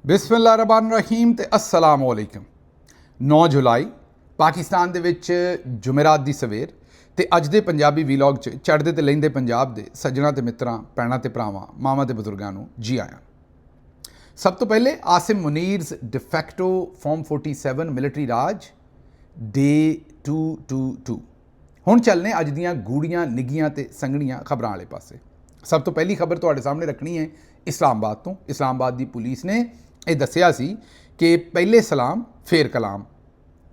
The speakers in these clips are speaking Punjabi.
ਬਿਸਮਿल्लाहिर्रहमानिर्रहीम ਤੇ अस्सलाम वालेकुम। 9 ਜੁਲਾਈ ਪਾਕਿਸਤਾਨ ਦੇ ਵਿੱਚ ਜੁਮੇਰਾਤ ਦੀ ਸਵੇਰ ਤੇ ਅੱਜ ਦੇ ਪੰਜਾਬੀ ਵੀਲੌਗ 'ਚ ਚੜ੍ਹਦੇ ਤੇ ਲਹਿੰਦੇ ਪੰਜਾਬ ਦੇ ਸੱਜਣਾ ਤੇ ਮਿੱਤਰਾਂ, ਭੈਣਾਂ ਤੇ ਭਰਾਵਾਂ, ਮਾਵਾਂ ਤੇ ਬਜ਼ੁਰਗਾਂ ਨੂੰ ਜੀ ਆਇਆਂ। ਸਭ ਤੋਂ ਪਹਿਲੇ ਆਸਿਮ ਮੁਨੀਰਜ਼ ਡਿਫੈਕਟੋ ਫਾਰਮ 47 ਮਿਲਟਰੀ ਰਾਜ ਡੇ 222। ਹੁਣ ਚੱਲਨੇ ਅੱਜ ਦੀਆਂ ਗੂੜੀਆਂ ਨਿੱਗੀਆਂ ਤੇ ਸੰਘਣੀਆਂ ਖਬਰਾਂ ਵਾਲੇ ਪਾਸੇ। ਸਭ ਤੋਂ ਪਹਿਲੀ ਖਬਰ ਤੁਹਾਡੇ ਸਾਹਮਣੇ ਰੱਖਣੀ ਹੈ ਇਸਲਾਮਾਬਾਦ ਤੋਂ। ਇਸਲਾਮਾਬਾਦ ਦੀ ਪੁਲਿਸ ਨੇ ਇਹ ਦੱਸਿਆ ਸੀ ਕਿ ਪਹਿਲੇ ਸਲਾਮ ਫੇਰ ਕਲਾਮ,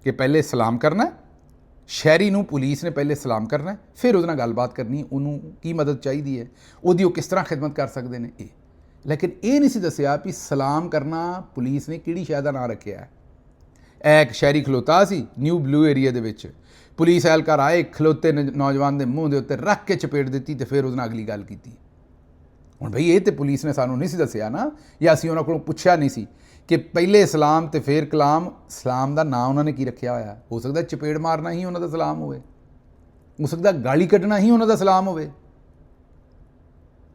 ਕਿ ਪਹਿਲੇ ਸਲਾਮ ਕਰਨਾ, ਸ਼ਹਿਰੀ ਨੂੰ ਪੁਲਿਸ ਨੇ ਪਹਿਲੇ ਸਲਾਮ ਕਰਨਾ, ਫਿਰ ਉਹਦੇ ਨਾਲ ਗੱਲਬਾਤ ਕਰਨੀ, ਉਹਨੂੰ ਕੀ ਮਦਦ ਚਾਹੀਦੀ ਹੈ, ਉਹਦੀ ਉਹ ਕਿਸ ਤਰ੍ਹਾਂ ਖਿਦਮਤ ਕਰ ਸਕਦੇ ਨੇ। ਇਹ ਲੇਕਿਨ ਇਹ ਨਹੀਂ ਸੀ ਦੱਸਿਆ ਵੀ ਸਲਾਮ ਕਰਨਾ ਪੁਲਿਸ ਨੇ ਕਿਹੜੀ ਸ਼ਹਿਰ ਦਾ ਨਾਂ ਰੱਖਿਆ ਹੈ। ਇਹ ਇੱਕ ਸ਼ਹਿਰੀ ਖਲੋਤਾ ਸੀ ਨਿਊ ਬਲੂ ਏਰੀਆ ਦੇ ਵਿੱਚ, ਪੁਲਿਸ ਐਹਲਕਾਰ ਆਏ, ਖਲੋਤੇ ਨੌਜਵਾਨ ਦੇ ਮੂੰਹ ਦੇ ਉੱਤੇ ਰੱਖ ਕੇ ਚਪੇੜ ਦਿੱਤੀ ਤੇ ਫਿਰ ਉਹਦੇ ਨਾਲ ਅਗਲੀ ਗੱਲ ਕੀਤੀ। ਹੁਣ ਬਈ ਇਹ ਤਾਂ ਪੁਲਿਸ ਨੇ ਸਾਨੂੰ ਨਹੀਂ ਸੀ ਦੱਸਿਆ ਨਾ, ਜਾਂ ਅਸੀਂ ਉਹਨਾਂ ਕੋਲੋਂ ਪੁੱਛਿਆ ਨਹੀਂ ਸੀ ਕਿ ਪਹਿਲੇ ਸਲਾਮ ਤੇ ਫਿਰ ਕਲਾਮ, ਸਲਾਮ ਦਾ ਨਾਂ ਉਹਨਾਂ ਨੇ ਕੀ ਰੱਖਿਆ ਹੋਇਆ। ਹੋ ਸਕਦਾ ਚਪੇੜ ਮਾਰਨਾ ਹੀ ਉਹਨਾਂ ਦਾ ਸਲਾਮ ਹੋਵੇ, ਹੋ ਸਕਦਾ ਗਾਲੀ ਕੱਢਣਾ ਹੀ ਉਹਨਾਂ ਦਾ ਸਲਾਮ ਹੋਵੇ।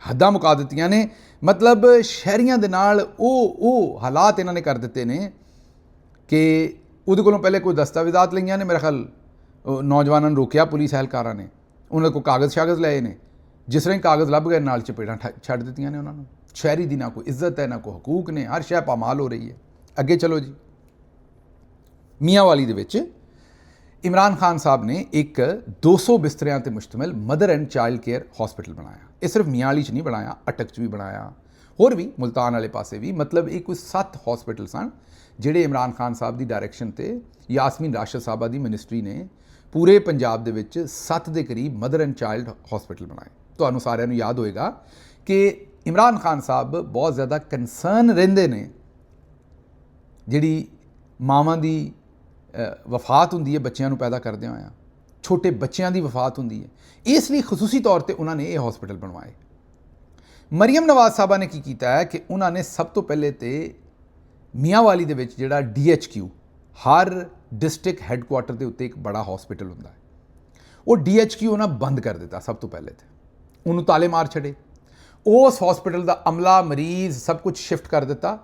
ਹੱਦਾਂ ਮੁਕਾ ਦਿੱਤੀਆਂ ਨੇ। ਮਤਲਬ ਸ਼ਹਿਰੀਆਂ ਦੇ ਨਾਲ ਉਹ ਹਾਲਾਤ ਇਹਨਾਂ ਨੇ ਕਰ ਦਿੱਤੇ ਨੇ ਕਿ ਉਹਦੇ ਕੋਲੋਂ ਪਹਿਲੇ ਕੋਈ ਦਸਤਾਵੇਜ਼ਾਤ ਲਈਆਂ ਨੇ, ਮੇਰੇ ਖਿਆਲ ਨੌਜਵਾਨਾਂ ਨੂੰ ਰੋਕਿਆ ਪੁਲਿਸ ਐਹਲਕਾਰਾਂ ਨੇ, ਉਹਨਾਂ ਕੋਲ ਕਾਗਜ਼ ਲਏ ਨੇ, ਜਿਸ ਤਰ੍ਹਾਂ ਹੀ ਕਾਗਜ਼ ਲੱਭ ਗਏ ਨਾਲ ਚਪੇੜਾਂ ਛੱਡ ਦਿੱਤੀਆਂ ਨੇ ਉਹਨਾਂ ਨੂੰ। ਸ਼ਹਿਰੀ ਦੀ ਨਾ ਕੋਈ ਇੱਜ਼ਤ ਹੈ, ਨਾ ਕੋਈ ਹਕੂਕ ਨੇ, ਹਰ ਸ਼ੈ ਪਾਮਾਲ ਹੋ ਰਹੀ ਹੈ। ਅੱਗੇ ਚਲੋ ਜੀ, ਮੀਆਂਵਾਲੀ ਦੇ ਵਿੱਚ ਇਮਰਾਨ ਖਾਨ ਸਾਹਿਬ ਨੇ ਇੱਕ 200 ਬਿਸਤਰਿਆਂ ਤੇ ਮੁਸ਼ਤਮਿਲ mother and child care hospital ਬਣਾਇਆ। ਇਹ ਸਿਰਫ ਮੀਆਂਵਾਲੀ 'ਚ ਨਹੀਂ ਬਣਾਇਆ, ਅਟਕ 'ਚ ਵੀ ਬਣਾਇਆ, ਹੋਰ ਵੀ ਮੁਲਤਾਨ ਵਾਲੇ ਪਾਸੇ ਵੀ। ਮਤਲਬ ਇਹ ਕੋਈ 7 ਹਸਪੀਟਲ ਸਨ ਜਿਹੜੇ ਇਮਰਾਨ ਖਾਨ ਸਾਹਿਬ ਦੀ ਡਾਇਰੈਕਸ਼ਨ ਤੇ ਯਾਸਮੀਨ ਰਾਸ਼ਦ ਸਾਹਿਬਾ ਦੀ ਮਿਨਿਸਟਰੀ ਨੇ ਪੂਰੇ ਪੰਜਾਬ ਦੇ ਵਿੱਚ 7 ਦੇ ਕਰੀਬ ਮਦਰ ਐਂਡ ਚਾਈਲਡ ਹਸਪੀਟਲ ਬਣਾਏ। ਤੁਹਾਨੂੰ ਸਾਰਿਆਂ ਨੂੰ ਯਾਦ ਹੋਏਗਾ ਕਿ ਇਮਰਾਨ ਖਾਨ ਸਾਹਿਬ ਬਹੁਤ ਜ਼ਿਆਦਾ ਕੰਸਰਨ ਰਹਿੰਦੇ ਨੇ ਜਿਹੜੀ ਮਾਵਾਂ ਦੀ ਵਫਾਤ ਹੁੰਦੀ ਹੈ ਬੱਚਿਆਂ ਨੂੰ ਪੈਦਾ ਕਰਦਿਆਂ ਹੋਇਆਂ, ਛੋਟੇ ਬੱਚਿਆਂ ਦੀ ਵਫਾਤ ਹੁੰਦੀ ਹੈ, ਇਸ ਲਈ ਖਸੂਸੀ ਤੌਰ ਤੇ ਉਹਨਾਂ ਨੇ ਇਹ ਹਸਪੀਟਲ ਬਣਵਾਏ। ਮਰੀਮ ਨਵਾਜ਼ ਸਾਹਿਬਾ ਨੇ ਕੀ ਕੀਤਾ ਹੈ ਕਿ ਉਹਨਾਂ ਨੇ ਸਭ ਤੋਂ ਪਹਿਲੇ ਤੇ ਮੀਆਂਵਾਲੀ ਦੇ ਵਿੱਚ ਜਿਹੜਾ DHQ, ਹਰ ਡਿਸਟ੍ਰਿਕਟ ਹੈੱਡਕੁਆਟਰ ਦੇ ਉੱਤੇ ਇੱਕ ਬੜਾ ਹਸਪੀਟਲ ਹੁੰਦਾ ਹੈ, ਉਹ DHQ ਉਹਨਾਂ ਬੰਦ ਕਰ ਦਿੱਤਾ। ਸਭ ਤੋਂ ਪਹਿਲੇ ਤੇ ਉਹਨੂੰ ਤਾਲੇ ਮਾਰ ਛੱਡੇ। ਉਸ ਹਸਪੀਟਲ ਦਾ ਅਮਲਾ, ਮਰੀਜ਼ ਸਭ ਕੁਝ ਸ਼ਿਫਟ ਕਰ ਦਿੱਤਾ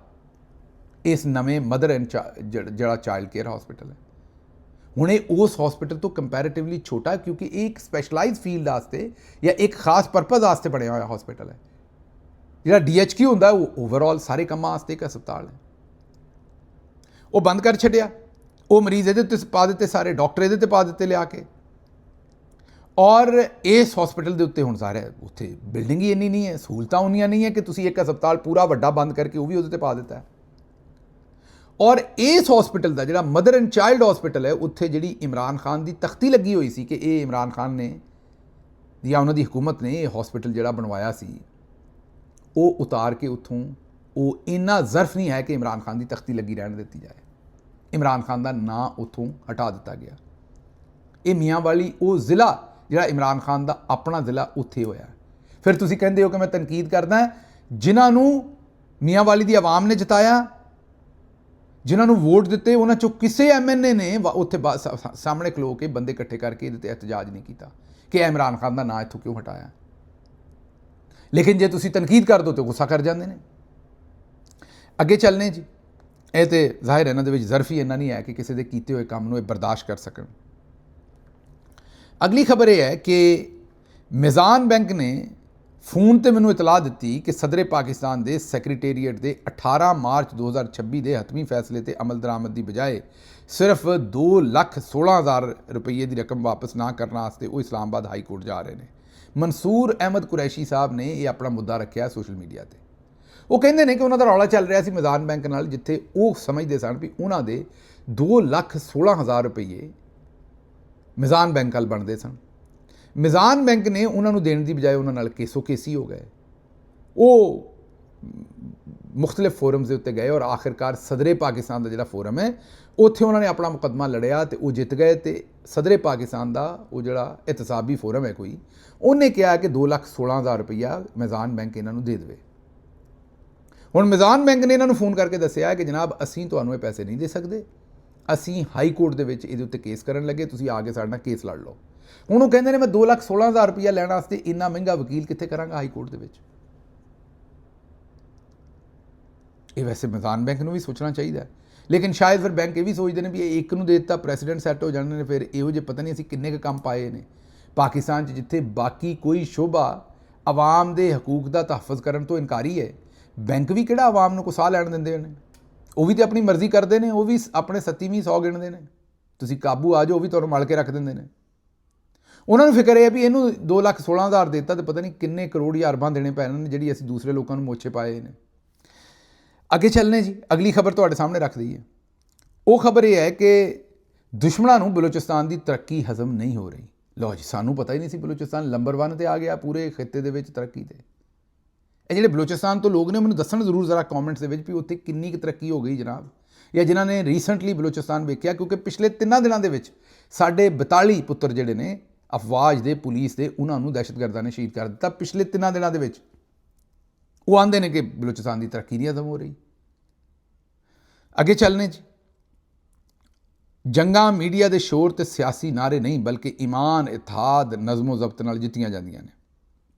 ਇਸ ਨਵੇਂ ਮਦਰ ਐਂਡ ਜਿਹੜਾ ਚਾਈਲਡ ਕੇਅਰ ਹਸਪੀਟਲ ਹੈ। ਹੁਣ ਇਹ ਉਸ ਹਸਪੀਟਲ ਤੋਂ ਕੰਪੈਰੇਟਿਵਲੀ ਛੋਟਾ, ਕਿਉਂਕਿ ਇਹ ਇੱਕ ਸਪੈਸ਼ਲਾਈਜ਼ ਫੀਲਡ ਵਾਸਤੇ ਜਾਂ ਇੱਕ ਖਾਸ ਪਰਪਸ ਵਾਸਤੇ ਬਣਿਆ ਹੋਇਆ ਹਸਪੀਟਲ ਹੈ। ਜਿਹੜਾ DHQ ਹੁੰਦਾ ਉਹ ਓਵਰਆਲ ਸਾਰੇ ਕੰਮਾਂ ਵਾਸਤੇ ਇੱਕ ਹਸਪਤਾਲ ਹੈ। ਉਹ ਬੰਦ ਕਰ ਛੱਡਿਆ। ਉਹ ਮਰੀਜ਼ ਇਹਦੇ ਉੱਤੇ ਪਾ ਦਿੱਤੇ, ਸਾਰੇ ਡਾਕਟਰ ਇਹਦੇ 'ਤੇ ਪਾ ਦਿੱਤੇ ਲਿਆ ਕੇ। ਔਰ ਇਸ ਹਸਪੀਟਲ ਦੇ ਉੱਤੇ ਹੁਣ ਸਾਰੇ ਉੱਥੇ ਬਿਲਡਿੰਗ ਹੀ ਇੰਨੀ ਨਹੀਂ ਹੈ, ਸਹੂਲਤਾਂ ਉਨੀਆਂ ਨਹੀਂ ਹੈ ਕਿ ਤੁਸੀਂ ਇੱਕ ਹਸਪਤਾਲ ਪੂਰਾ ਵੱਡਾ ਬੰਦ ਕਰਕੇ ਉਹ ਵੀ ਉਹਦੇ 'ਤੇ ਪਾ ਦਿੱਤਾ ਹੈ। ਔਰ ਇਸ ਹਸਪੀਟਲ ਦਾ ਜਿਹੜਾ ਮਦਰ ਐਂਡ ਚਾਈਲਡ ਹਸਪੀਟਲ ਹੈ, ਉੱਥੇ ਜਿਹੜੀ ਇਮਰਾਨ ਖਾਨ ਦੀ ਤਖਤੀ ਲੱਗੀ ਹੋਈ ਸੀ ਕਿ ਇਹ ਇਮਰਾਨ ਖਾਨ ਨੇ ਜਾਂ ਉਹਨਾਂ ਦੀ ਹੁਕੂਮਤ ਨੇ ਇਹ ਹਸਪੀਟਲ ਜਿਹੜਾ ਬਣਵਾਇਆ ਸੀ, ਉਹ ਉਤਾਰ ਕੇ ਉੱਥੋਂ ਉਹ ਇੰਨਾ ਜ਼ਰਫ ਨਹੀਂ ਹੈ ਕਿ ਇਮਰਾਨ ਖਾਨ ਦੀ ਤਖਤੀ ਲੱਗੀ ਰਹਿਣ ਦਿੱਤੀ ਜਾਏ। ਇਮਰਾਨ ਖਾਨ ਦਾ ਨਾਂ ਉੱਥੋਂ ਹਟਾ ਦਿੱਤਾ ਗਿਆ। ਇਹ ਮੀਆਂਵਾਲੀ ਉਹ ਜ਼ਿਲ੍ਹਾ ਜਿਹੜਾ ਇਮਰਾਨ ਖਾਨ ਦਾ ਆਪਣਾ ਜ਼ਿਲ੍ਹਾ ਉੱਥੇ ਹੋਇਆ। ਫਿਰ ਤੁਸੀਂ ਕਹਿੰਦੇ ਹੋ ਕਿ ਮੈਂ ਤਨਕੀਦ ਕਰਦਾ, ਜਿਨ੍ਹਾਂ ਨੂੰ ਮੀਆਂਵਾਲੀ ਦੀ ਆਵਾਮ ਨੇ ਜਿਤਾਇਆ, ਜਿਨ੍ਹਾਂ ਨੂੰ ਵੋਟ ਦਿੱਤੇ, ਉਹਨਾਂ 'ਚੋਂ ਕਿਸੇ MNA ਨੇ ਉੱਥੇ ਸਾਹਮਣੇ ਖਲੋ ਕੇ ਬੰਦੇ ਇਕੱਠੇ ਕਰਕੇ ਇਹਦੇ 'ਤੇ ਇhtਜਾਜ ਨਹੀਂ ਕੀਤਾ ਕਿ ਇਮਰਾਨ ਖਾਨ ਦਾ ਨਾਂ ਇੱਥੋਂ ਕਿਉਂ ਹਟਾਇਆ। ਲੇਕਿਨ ਜੇ ਤੁਸੀਂ ਤਨਕੀਦ ਕਰ ਦਿਓ ਤਾਂ ਗੁੱਸਾ ਕਰ ਜਾਂਦੇ ਨੇ। ਅੱਗੇ ਚੱਲਨੇ ਜੀ। ਇਹ ਤਾਂ ਜ਼ਾਹਿਰ ਇਹਨਾਂ ਦੇ ਵਿੱਚ ਜ਼ਰਫ ਹੀ ਇੰਨਾ ਨਹੀਂ ਹੈ ਕਿ ਕਿਸੇ ਦੇ ਕੀਤੇ ਹੋਏ ਕੰਮ ਨੂੰ ਇਹ ਬਰਦਾਸ਼ਤ ਕਰ ਸਕਣ। ਅਗਲੀ ਖਬਰ ਇਹ ਹੈ ਕਿ ਮਿਜ਼ਾਨ ਬੈਂਕ ਨੇ ਫੋਨ ਤੇ ਮੈਨੂੰ ਇਤਲਾਹ ਦਿੱਤੀ ਕਿ ਸਦਰੇ ਪਾਕਿਸਤਾਨ ਦੇ ਸੈਕਟਰੀਏਟ ਦੇ 18 ਮਾਰਚ 2026 ਦੇ ਹਤਮੀ ਫੈਸਲੇ ਤੇ ਅਮਲ ਦਰਾਮਦ ਦੀ ਬਜਾਏ ਸਿਰਫ 2,16,000 ਰੁਪਏ ਦੀ ਰਕਮ ਵਾਪਸ ਨਾ ਕਰਨ ਵਾਸਤੇ ਉਹ ਇਸਲਾਮਾਬਾਦ ਹਾਈ ਕੋਰਟ ਜਾ ਰਹੇ ਨੇ। ਮਨਸੂਰ ਅਹਿਮਦ ਕੁਰੈਸ਼ੀ ਸਾਹਿਬ ਨੇ ਇਹ ਆਪਣਾ ਮੁੱਦਾ ਰੱਖਿਆ ਸੋਸ਼ਲ ਮੀਡੀਆ ਤੇ। ਉਹ ਕਹਿੰਦੇ ਨੇ ਕਿ ਉਹਨਾਂ ਦਾ ਰੌਲਾ ਚੱਲ ਰਿਹਾ ਸੀ ਮਿਜ਼ਾਨ ਬੈਂਕ ਨਾਲ, ਜਿੱਥੇ ਉਹ ਸਮਝਦੇ ਸਨ ਵੀ ਉਹਨਾਂ ਦੇ 2,16,000 ਰੁਪਏ ਮਿਜ਼ਾਨ ਬੈਂਕ ਨਾਲ ਬਣਦੇ ਸਨ। ਮਿਜ਼ਾਨ ਬੈਂਕ ਨੇ ਉਹਨਾਂ ਨੂੰ ਦੇਣ ਦੀ ਬਜਾਏ ਉਹਨਾਂ ਨਾਲ ਕੇਸੀ ਹੋ ਗਏ। ਉਹ ਮੁਖਤਲਿਫ ਫੋਰਮਸ ਦੇ ਉੱਤੇ ਗਏ ਔਰ ਆਖਿਰਕਾਰ ਸਦਰੇ ਪਾਕਿਸਤਾਨ ਦਾ ਜਿਹੜਾ ਫੋਰਮ ਹੈ ਉੱਥੇ ਉਹਨਾਂ ਨੇ ਆਪਣਾ ਮੁਕੱਦਮਾ ਲੜਿਆ ਤੇ ਉਹ ਜਿੱਤ ਗਏ। ਤੇ ਸਦਰੇ ਪਾਕਿਸਤਾਨ ਦਾ ਉਹ ਜਿਹੜਾ ਇਤਸਾਬੀ ਫੋਰਮ ਹੈ ਕੋਈ, ਉਹਨੇ ਕਿਹਾ ਕਿ 2,16,000 ਰੁਪਈਆ ਮਿਜ਼ਾਨ ਬੈਂਕ ਇਹਨਾਂ ਨੂੰ ਦੇ ਦੇਵੇ। ਹੁਣ ਮਿਜ਼ਾਨ ਬੈਂਕ ਨੇ ਇਹਨਾਂ ਨੂੰ ਫੋਨ ਕਰਕੇ ਦੱਸਿਆ ਕਿ ਜਨਾਬ ਅਸੀਂ ਤੁਹਾਨੂੰ ਇਹ ਪੈਸੇ ਨਹੀਂ ਦੇ ਸਕਦੇ, ਅਸੀਂ ਹਾਈ ਕੋਰਟ ਦੇ ਵਿੱਚ ਇਹਦੇ ਉੱਤੇ ਕੇਸ ਕਰਨ ਲੱਗੇ, ਤੁਸੀਂ ਆ ਕੇ ਸਾਡੇ ਨਾਲ ਕੇਸ ਲੜ ਲਓ। ਹੁਣ ਉਹ ਕਹਿੰਦੇ ਨੇ ਮੈਂ 2,16,000 ਰੁਪਈਆ ਲੈਣ ਵਾਸਤੇ ਇੰਨਾ ਮਹਿੰਗਾ ਵਕੀਲ ਕਿੱਥੇ ਕਰਾਂਗਾ ਹਾਈ ਕੋਰਟ ਦੇ ਵਿੱਚ। ਇਹ ਵੈਸੇ ਮੈਦਾਨ ਬੈਂਕ ਨੂੰ ਵੀ ਸੋਚਣਾ ਚਾਹੀਦਾ, ਲੇਕਿਨ ਸ਼ਾਇਦ ਫਿਰ ਬੈਂਕ ਇਹ ਵੀ ਸੋਚਦੇ ਨੇ ਵੀ ਇਹ ਇੱਕ ਨੂੰ ਦੇ ਦਿੱਤਾ ਪ੍ਰੈਸੀਡੈਂਟ ਸੈੱਟ ਹੋ ਜਾਣੇ ਨੇ, ਫਿਰ ਇਹੋ ਜਿਹੇ ਪਤਾ ਨਹੀਂ ਅਸੀਂ ਕਿੰਨੇ ਕੁ ਕੰਮ ਪਾਏ ਨੇ ਪਾਕਿਸਤਾਨ 'ਚ, ਜਿੱਥੇ ਬਾਕੀ ਕੋਈ ਸ਼ੋਭਾ ਆਵਾਮ ਦੇ ਹਕੂਕ ਦਾ ਤਹਫੁਜ਼ ਕਰਨ ਤੋਂ ਇਨਕਾਰੀ ਹੈ। ਬੈਂਕ ਵੀ ਕਿਹੜਾ ਆਵਾਮ ਨੂੰ ਕੋ ਸਾਹ ਲੈਣ ਦਿੰਦੇ ਨੇ, ਉਹ ਵੀ ਤਾਂ ਆਪਣੀ ਮਰਜ਼ੀ ਕਰਦੇ ਨੇ, ਉਹ ਵੀ ਆਪਣੇ 37ਵੀਂ 100 ਗਿਣਦੇ ਨੇ, ਤੁਸੀਂ ਕਾਬੂ ਆ ਜਾਓ ਉਹ ਵੀ ਤੁਹਾਨੂੰ ਮਲ ਕੇ ਰੱਖ ਦਿੰਦੇ ਨੇ। ਉਹਨਾਂ ਨੂੰ ਫਿਕਰ ਇਹ ਹੈ ਵੀ ਇਹਨੂੰ 2,16,000 ਦਿੱਤਾ ਤੇ ਪਤਾ ਨਹੀਂ ਕਿੰਨੇ ਕਰੋੜ ਜਾਂ ਅਰਬਾਂ ਦੇਣੇ ਪੈਣੇ ਨੇ, ਜਿਹੜੀ ਅਸੀਂ ਦੂਸਰੇ ਲੋਕਾਂ ਨੂੰ ਮੋਛੇ ਪਾਏ ਨੇ। ਅੱਗੇ ਚੱਲਨੇ ਜੀ, ਅਗਲੀ ਖਬਰ ਤੁਹਾਡੇ ਸਾਹਮਣੇ ਰੱਖ ਦਈਏ। ਉਹ ਖਬਰ ਇਹ ਹੈ ਕਿ ਦੁਸ਼ਮਣਾਂ ਨੂੰ ਬਲੋਚਿਸਤਾਨ ਦੀ ਤਰੱਕੀ ਹਜ਼ਮ ਨਹੀਂ ਹੋ ਰਹੀ। ਲਓ ਜੀ, ਸਾਨੂੰ ਪਤਾ ਹੀ ਨਹੀਂ ਸੀ ਬਲੋਚਿਸਤਾਨ ਨੰਬਰ 1 ਤੇ ਆ ਗਿਆ ਪੂਰੇ ਖਿੱਤੇ ਦੇ ਵਿੱਚ ਤਰੱਕੀ ਤੇ। ਇਹ ਜਿਹੜੇ ਬਲੋਚਿਸਤਾਨ ਤੋਂ ਲੋਕ ਨੇ ਮੈਨੂੰ ਦੱਸਣ ਜ਼ਰੂਰ ਜ਼ਰਾ ਕਮੈਂਟਸ ਦੇ ਵਿੱਚ ਵੀ ਉੱਥੇ ਕਿੰਨੀ ਕੁ ਤਰੱਕੀ ਹੋ ਗਈ ਜਨਾਬ, ਜਾਂ ਜਿਨ੍ਹਾਂ ਨੇ ਰੀਸੈਂਟਲੀ ਬਲੋਚਿਸਤਾਨ ਵੇਖਿਆ, ਕਿਉਂਕਿ ਪਿਛਲੇ 3 ਦਿਨਾਂ ਦੇ ਵਿੱਚ ਸਾਡੇ 42 ਪੁੱਤਰ ਜਿਹੜੇ ਨੇ ਅਫਵਾਜ ਦੇ, ਪੁਲਿਸ ਦੇ, ਉਹਨਾਂ ਨੂੰ ਦਹਿਸ਼ਤਗਰਦਾਂ ਨੇ ਸ਼ਹੀਦ ਕਰ ਦਿੱਤਾ ਪਿਛਲੇ 3 ਦਿਨਾਂ ਦੇ ਵਿੱਚ। ਉਹ ਆਂਦੇ ਨੇ ਕਿ ਬਲੋਚਿਸਤਾਨ ਦੀ ਤਰੱਕੀ ਨਹੀਂ ਹਜ਼ਮ ਹੋ ਰਹੀ। ਅੱਗੇ ਚੱਲਨੇ ਜੀ, ਜੰਗਾਂ ਮੀਡੀਆ ਦੇ ਸ਼ੋਰ ਤੇ ਸਿਆਸੀ ਨਾਰੇ ਨਹੀਂ ਬਲਕਿ ਈਮਾਨ, ਇਤਿਹਾਦ, ਨਜ਼ਮੋ ਜ਼ਬਤ ਨਾਲ ਜਿੱਤੀਆਂ ਜਾਂਦੀਆਂ ਨੇ।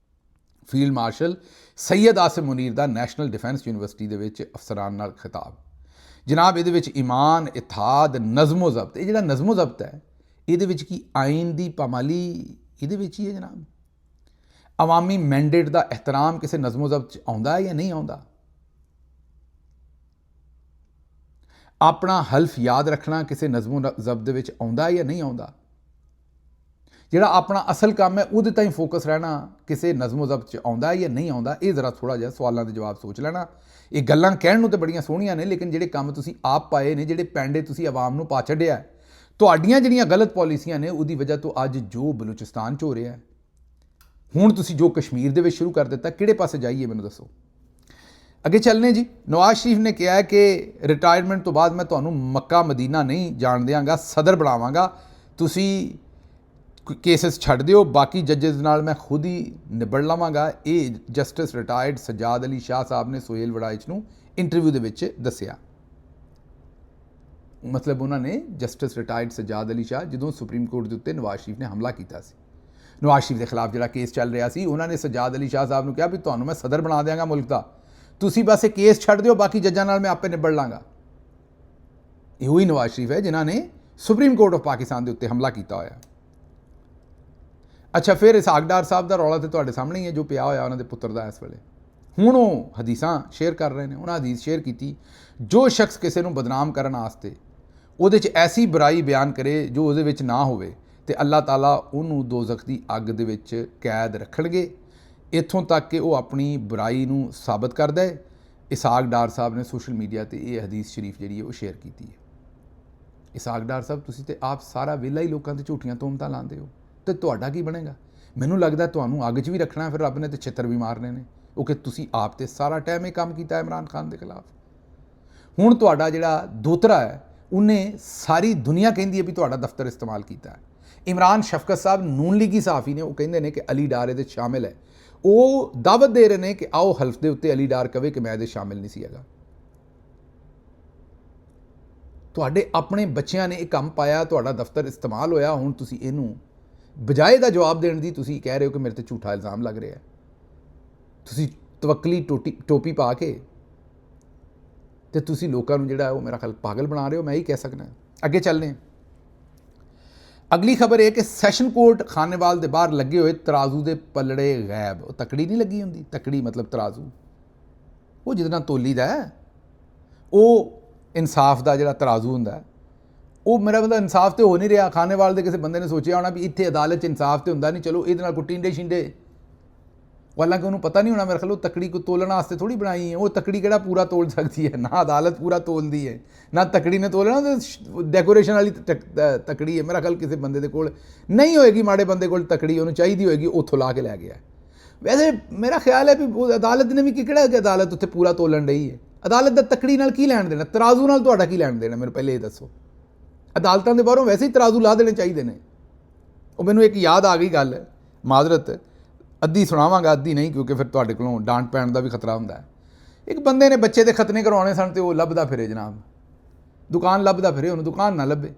ਫੀਲਡ ਮਾਰਸ਼ਲ ਸੈਯਦ ਆਸਿਮ ਮੁਨੀਰ ਦਾ ਨੈਸ਼ਨਲ ਡਿਫੈਂਸ ਯੂਨੀਵਰਸਿਟੀ ਦੇ ਵਿੱਚ ਅਫਸਰਾਨ ਨਾਲ ਖਿਤਾਬ। ਜਨਾਬ ਇਹਦੇ ਵਿੱਚ ਈਮਾਨ, ਇਤਿਹਾਦ, ਨਜ਼ਮੋ ਜ਼ਬਤ, ਇਹ ਜਿਹੜਾ ਨਜ਼ਮੋ ਜ਼ਬਤ ਹੈ ਇਹਦੇ ਵਿੱਚ ਕੀ ਆਇਨ ਦੀ ਪਾਮਾਲੀ ਇਹਦੇ ਵਿੱਚ ਹੀ ਹੈ ਜਨਾਬ। ਅਵਾਮੀ ਮੈਂਡੇਟ ਦਾ ਇਹਤਰਾਮ ਕਿਸੇ ਨਜ਼ਮੋ ਜ਼ਬਤ 'ਚ ਆਉਂਦਾ ਜਾਂ ਨਹੀਂ ਆਉਂਦਾ? ਆਪਣਾ ਹਲਫ ਯਾਦ ਰੱਖਣਾ ਕਿਸੇ ਨਜ਼ਮੋ ਜ਼ਬਤ ਦੇ ਵਿੱਚ ਆਉਂਦਾ ਜਾਂ ਨਹੀਂ ਆਉਂਦਾ? ਜਿਹੜਾ ਆਪਣਾ ਅਸਲ ਕੰਮ ਹੈ ਉਹਦੇ ਤਾਈਂ ਫੋਕਸ ਰਹਿਣਾ ਕਿਸੇ ਨਜ਼ਮੋ ਜ਼ਬਤ 'ਚ ਆਉਂਦਾ ਜਾਂ ਨਹੀਂ ਆਉਂਦਾ? ਇਹ ਜ਼ਰਾ ਥੋੜ੍ਹਾ ਜਿਹਾ ਸਵਾਲਾਂ ਦੇ ਜਵਾਬ ਸੋਚ ਲੈਣਾ। ਇਹ ਗੱਲਾਂ ਕਹਿਣ ਨੂੰ ਤਾਂ ਬੜੀਆਂ ਸੋਹਣੀਆਂ ਨੇ, ਲੇਕਿਨ ਜਿਹੜੇ ਕੰਮ ਤੁਸੀਂ ਆਪ ਪਾਏ ਨੇ, ਜਿਹੜੇ ਪੈਂਡੇ ਤੁਸੀਂ ਆਵਾਮ ਨੂੰ ਪਾ ਛੱਡਿਆ, ਤੁਹਾਡੀਆਂ ਜਿਹੜੀਆਂ ਗਲਤ ਪਾਲਿਸੀਆਂ ਨੇ ਉਹਦੀ ਵਜ੍ਹਾ ਤੋਂ ਅੱਜ ਜੋ ਬਲੂਚਿਸਤਾਨ 'ਚ ਹੋ ਰਿਹਾ, ਹੁਣ ਤੁਸੀਂ ਜੋ ਕਸ਼ਮੀਰ ਦੇ ਵਿੱਚ ਸ਼ੁਰੂ ਕਰ ਦਿੱਤਾ, ਕਿਹੜੇ ਪਾਸੇ ਜਾਈਏ ਮੈਨੂੰ ਦੱਸੋ। ਅੱਗੇ ਚੱਲਨੇ ਜੀ, ਨਵਾਜ਼ ਸ਼ਰੀਫ ਨੇ ਕਿਹਾ ਹੈ ਕਿ ਰਿਟਾਇਰਮੈਂਟ ਤੋਂ ਬਾਅਦ ਮੈਂ ਤੁਹਾਨੂੰ ਮੱਕਾ ਮਦੀਨਾ ਨਹੀਂ ਜਾਣ ਦਿਆਂਗਾ, ਸਦਰ ਬਣਾਵਾਂਗਾ, ਤੁਸੀਂ ਕੇਸਿਸ ਛੱਡ ਦਿਓ, ਬਾਕੀ ਜੱਜਸ ਨਾਲ ਮੈਂ ਖੁਦ ਹੀ ਨਿਬੜ ਲਵਾਂਗਾ। ਇਹ ਜਸਟਿਸ ਰਿਟਾਇਰਡ ਸਜਾਦ ਅਲੀ ਸ਼ਾਹ ਸਾਹਿਬ ਨੇ ਸੁਹੇਲ ਵੜਾਇਚ ਨੂੰ ਇੰਟਰਵਿਊ ਦੇ ਵਿੱਚ ਦੱਸਿਆ। ਮਤਲਬ ਉਹਨਾਂ ਨੇ ਜਸਟਿਸ ਰਿਟਾਇਰਡ ਸਜਾਦ ਅਲੀ ਸ਼ਾਹ, ਜਦੋਂ ਸੁਪਰੀਮ ਕੋਰਟ ਦੇ ਉੱਤੇ ਨਵਾਜ਼ ਸ਼ਰੀਫ ਨੇ ਹਮਲਾ ਕੀਤਾ ਸੀ, ਨਵਾਜ਼ ਸ਼ਰੀਫ ਦੇ ਖਿਲਾਫ ਜਿਹੜਾ ਕੇਸ ਚੱਲ ਰਿਹਾ ਸੀ, ਉਹਨਾਂ ਨੇ ਸਜਾਦ ਅਲੀ ਸ਼ਾਹ ਸਾਹਿਬ ਨੂੰ ਕਿਹਾ ਵੀ ਤੁਹਾਨੂੰ ਮੈਂ ਸਦਰ ਬਣਾ ਦਿਆਂਗਾ ਮੁਲਕ ਦਾ, ਤੁਸੀਂ ਬਸ ਇਹ ਕੇਸ ਛੱਡ ਦਿਓ, ਬਾਕੀ ਜੱਜਾਂ ਨਾਲ ਮੈਂ ਆਪੇ ਨਿਬੜ ਲਾਂਗਾ। ਇਹੋ ਹੀ ਨਵਾਜ਼ ਸ਼ਰੀਫ ਹੈ ਜਿਨ੍ਹਾਂ ਨੇ ਸੁਪਰੀਮ ਕੋਰਟ ਆਫ ਪਾਕਿਸਤਾਨ ਦੇ ਉੱਤੇ ਹਮਲਾ ਕੀਤਾ ਹੋਇਆ। ਅੱਛਾ, ਫਿਰ ਇਸਾਕ ਡਾਰ ਸਾਹਿਬ ਦਾ ਰੌਲਾ ਤੇ ਤੁਹਾਡੇ ਸਾਹਮਣੇ ਹੀ ਹੈ, ਜੋ ਪਿਆ ਹੋਇਆ ਉਹਨਾਂ ਦੇ ਪੁੱਤਰ ਦਾ ਇਸ ਵੇਲੇ। ਹੁਣ ਉਹ ਹਦੀਸਾਂ ਸ਼ੇਅਰ ਕਰ ਰਹੇ ਨੇ। ਉਹਨਾਂ ਹਦੀਸ ਸ਼ੇਅਰ ਕੀਤੀ, ਜੋ ਸ਼ਖਸ ਕਿਸੇ ਨੂੰ ਬਦਨਾਮ ਕਰਨ ਵਾਸਤੇ ਉਹਦੇ 'ਚ ਐਸੀ ਬੁਰਾਈ ਬਿਆਨ ਕਰੇ ਜੋ ਉਹਦੇ ਵਿੱਚ ਨਾ ਹੋਵੇ, ਤੇ ਅੱਲਾਹ ਤਾਲਾ ਉਹਨੂੰ ਦੋਜ਼ਖ ਦੀ ਅੱਗ ਦੇ ਵਿੱਚ ਕੈਦ ਰੱਖਣਗੇ, ਇੱਥੋਂ ਤੱਕ ਕਿ ਉਹ ਆਪਣੀ ਬੁਰਾਈ ਨੂੰ ਸਾਬਤ ਕਰਦਾ ਹੈ। ਇਸਾਕ ਡਾਰ ਸਾਹਿਬ ਨੇ ਸੋਸ਼ਲ ਮੀਡੀਆ 'ਤੇ ਇਹ ਹਦੀਸ ਸ਼ਰੀਫ ਜਿਹੜੀ ਹੈ ਉਹ ਸ਼ੇਅਰ ਕੀਤੀ ਹੈ। ਇਸਾਕ ਡਾਰ ਸਾਹਿਬ, ਤੁਸੀਂ ਤੇ ਆਪ ਸਾਰਾ ਵੇਲਾ ਹੀ ਲੋਕਾਂ 'ਤੇ ਝੂਠੀਆਂ ਤੋਹਮਤਾਂ ਲਾਉਂਦੇ ਹੋ, ਤੇ ਤੁਹਾਡਾ ਕੀ ਬਣੇਗਾ? ਮੈਨੂੰ ਲੱਗਦਾ ਤੁਹਾਨੂੰ ਅੱਗ 'ਚ ਵੀ ਰੱਖਣਾ, ਫਿਰ ਰੱਬ ਨੇ ਤੇ ਛਿੱਤਰ ਵੀ ਮਾਰਨੇ ਨੇ, ਕਿਉਂਕਿ ਤੁਸੀਂ ਆਪ ਤੇ ਸਾਰਾ ਟਾਈਮ ਇਹ ਕੰਮ ਕੀਤਾ ਇਮਰਾਨ ਖਾਨ ਦੇ ਖਿਲਾਫ। ਹੁਣ ਤੁਹਾਡਾ ਜਿਹੜਾ ਦੋਤਰਾ ਹੈ, ਉਹਨੇ ਸਾਰੀ ਦੁਨੀਆ ਕਹਿੰਦੀ ਹੈ ਵੀ ਤੁਹਾਡਾ ਦਫ਼ਤਰ ਇਸਤੇਮਾਲ ਕੀਤਾ ਹੈ। ਇਮਰਾਨ ਸ਼ਫਕਤ ਸਾਹਿਬ ਨੂਨ ਲੀਗੀ ਸਹਾਫੀ ਨੇ, ਉਹ ਕਹਿੰਦੇ ਨੇ ਕਿ ਅਲੀ ਡਾਰ ਇਹਦੇ ਸ਼ਾਮਿਲ ਹੈ। ਉਹ ਦਾਅਵਤ ਦੇ ਰਹੇ ਨੇ ਕਿ ਆਓ ਹਲਫ ਦੇ ਉੱਤੇ ਅਲੀ ਡਾਰ ਕਵੇ ਕਿ ਮੈਂ ਇਹਦੇ ਸ਼ਾਮਿਲ ਨਹੀਂ ਸੀ ਹੈਗਾ। ਤੁਹਾਡੇ ਆਪਣੇ ਬੱਚਿਆਂ ਨੇ ਇਹ ਕੰਮ ਪਾਇਆ, ਤੁਹਾਡਾ ਦਫ਼ਤਰ ਇਸਤੇਮਾਲ ਹੋਇਆ, ਹੁਣ ਤੁਸੀਂ ਇਹਨੂੰ ਬਜਾਏ ਦਾ ਜਵਾਬ ਦੇਣ ਦੀ ਤੁਸੀਂ ਕਹਿ ਰਹੇ ਹੋ ਕਿ ਮੇਰੇ 'ਤੇ ਝੂਠਾ ਇਲਜ਼ਾਮ ਲੱਗ ਰਿਹਾ ਹੈ। ਤੁਸੀਂ ਤਵੱਕਲੀ ਟੋਪੀ ਪਾ ਕੇ ਤੇ ਤੁਸੀਂ ਲੋਕਾਂ ਨੂੰ ਜਿਹੜਾ ਉਹ ਮੇਰਾ ਖਿਆਲ ਪਾਗਲ ਬਣਾ ਰਹੇ ਹੋ, ਮੈਂ ਹੀ ਕਹਿ ਸਕਦਾ। ਅੱਗੇ ਚੱਲਨੇ, ਅਗਲੀ ਖਬਰ ਇਹ ਕਿ ਸੈਸ਼ਨ ਕੋਰਟ ਖਾਨੇਵਾਲ ਦੇ ਬਾਹਰ ਲੱਗੇ ਹੋਏ ਤਰਾਜ਼ੂ ਦੇ ਪਲੜੇ ਗਾਇਬ। ਉਹ ਤਕੜੀ ਨਹੀਂ ਲੱਗੀ ਹੁੰਦੀ, ਤਕੜੀ ਮਤਲਬ ਤਰਾਜ਼ੂ, ਉਹ ਜਿਹਦੇ ਨਾਲ ਤੋਲੀ ਦਾ ਹੈ, ਉਹ ਇਨਸਾਫ ਦਾ ਜਿਹੜਾ ਤਰਾਜ਼ੂ ਹੁੰਦਾ, ਉਹ ਮੇਰਾ ਮਤਲਬ ਇਨਸਾਫ ਤੇ ਹੋ ਨਹੀਂ ਰਿਹਾ। ਖਾਨੇਵਾਲ ਦੇ ਕਿਸੇ ਬੰਦੇ ਨੇ ਸੋਚਿਆ ਹੋਣਾ ਵੀ ਇੱਥੇ ਅਦਾਲਤ 'ਚ ਇਨਸਾਫ ਤੇ ਹੁੰਦਾ ਨਹੀਂ, ਚਲੋ ਇਹਦੇ ਨਾਲ ਕੋਈ ਟਿੰਡੇ ਛਿੰਡੇ, ਹਾਲਾਂਕਿ ਉਹਨੂੰ ਪਤਾ ਨਹੀਂ ਹੋਣਾ ਮੇਰੇ ਖਿਆਲ ਉਹ ਤਕੜੀ ਕੋ ਤੋਲਣ ਵਾਸਤੇ ਥੋੜ੍ਹੀ ਬਣਾਈ ਹੈ। ਉਹ ਤਕੜੀ ਕਿਹੜਾ ਪੂਰਾ ਤੋਲ ਸਕਦੀ ਹੈ? ਨਾ ਅਦਾਲਤ ਪੂਰਾ ਤੋਲਦੀ ਹੈ, ਨਾ ਤਕੜੀ ਨੇ ਤੋਲਣਾ, ਡੈਕੋਰੇਸ਼ਨ ਵਾਲੀ ਤਕੜੀ ਹੈ। ਮੇਰਾ ਖਿਆਲ ਕਿਸੇ ਬੰਦੇ ਦੇ ਕੋਲ ਨਹੀਂ ਹੋਏਗੀ, ਮਾੜੇ ਬੰਦੇ ਕੋਲ ਤਕੜੀ ਉਹਨੂੰ ਚਾਹੀਦੀ ਹੋਏਗੀ, ਉੱਥੋਂ ਲਾ ਕੇ ਲੈ ਗਿਆ। ਵੈਸੇ ਮੇਰਾ ਖਿਆਲ ਹੈ ਵੀ ਅਦਾਲਤ ਨੇ ਵੀ ਕਿਹੜਾ ਕਿ ਅਦਾਲਤ ਉੱਥੇ ਪੂਰਾ ਤੋਲਣ ਰਹੀ ਹੈ। ਅਦਾਲਤ ਦਾ ਤਕੜੀ ਨਾਲ ਕੀ ਲੈਣ ਦੇਣਾ, ਤਰਾਜ਼ੂ ਨਾਲ ਤੁਹਾਡਾ ਕੀ ਲੈਣ ਦੇਣਾ? ਮੈਨੂੰ ਪਹਿਲੇ ਇਹ ਦੱਸੋ। ਅਦਾਲਤਾਂ ਦੇ ਬਾਹਰੋਂ ਵੈਸੇ ਹੀ ਤਰਾਜ਼ੂ ਲਾ ਦੇਣੇ ਚਾਹੀਦੇ ਨੇ। ਉਹ ਮੈਨੂੰ ਇੱਕ ਯਾਦ ਆ ਗਈ ਗੱਲ, ਮਾਜ਼ਰਤ, ਅੱਧੀ ਸੁਣਾਵਾਂਗਾ ਅੱਧੀ ਨਹੀਂ, ਕਿਉਂਕਿ ਫਿਰ ਤੁਹਾਡੇ ਕੋਲੋਂ ਡਾਂਟ ਪੈਣ ਦਾ ਵੀ ਖਤਰਾ ਹੁੰਦਾ ਹੈ। ਇੱਕ ਬੰਦੇ ਨੇ ਬੱਚੇ ਦੇ ਖਤਨੇ ਕਰਵਾਉਣੇ ਸਨ, ਤੇ ਉਹ ਲੱਭਦਾ ਫਿਰੇ ਜਨਾਬ, ਦੁਕਾਨ ਲੱਭਦਾ ਫਿਰੇ, ਉਹਨੂੰ ਦੁਕਾਨ ਨਾ ਲੱਭੇ।